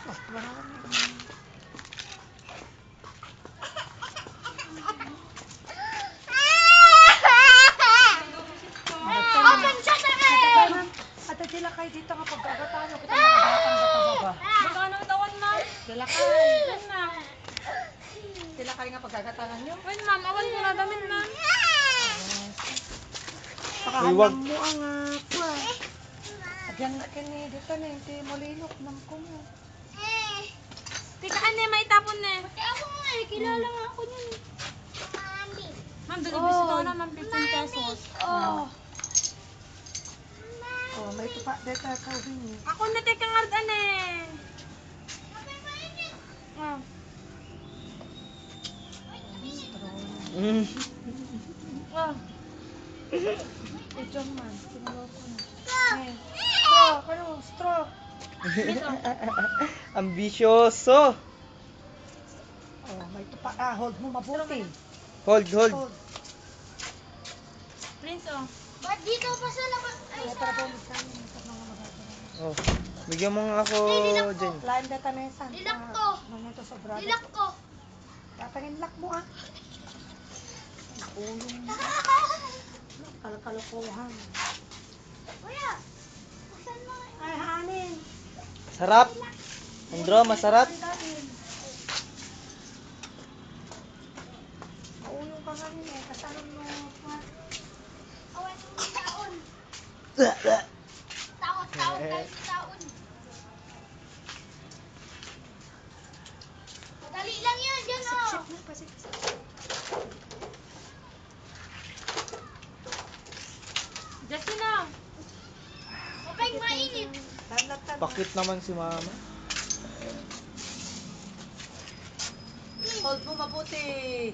Oh, marami. Open siya sa akin! Ate, sila kayo dito kapag gagatano kita mga batang gatababa. Magkano tawan, ma'am? Sila kayo. Yan, ma'am. Sila kayo nga pagkagatanan nyo. Wait, ma'am. Awan ko na damit, ma'am. Pakahalang mo ang ako. Diyan na kini, dito na, hindi mo linok ng kumo. Tika, ane, maitapon na eh. Pati ako nga eh, kilala nga ako niyan eh. Mami. Ma'am, delivery ko na, ma'am. 15 pesos. Oh. Oh, may tupa dito ka ubing. Ako na, teka nga, ane. Ah. Ah. Ito man, sinulo ko na. Eh, straw, ano, straw. Ambisyoso. Oh, may tupa. Ah, hold mo mabuti. Hold. Hold. Prince, oh. Ba't dito pa sa labas? Ay, Ay, sa... para bumit kami. Ito mga magagawa. Oh, bigyan mo nga ako dyan. Lain data na yung santa. Dilak ko. Manito sa brother. Nilak ko. Tatangin lak mo ah. Ulong mo. Kalkalokohan. Kuya, buksan mo. Ay, hanin. Sarap. Andro, masarap. Maulong ka ngayon eh. Kasalan mo. Awan mo taon. Takot tayo sa taon. Madali lang yan, dyan o. Sip na, pasip. Justin, oh. Huwag kayong mainit. Tanatan. Bakit naman si mama? Hold mo mabuti.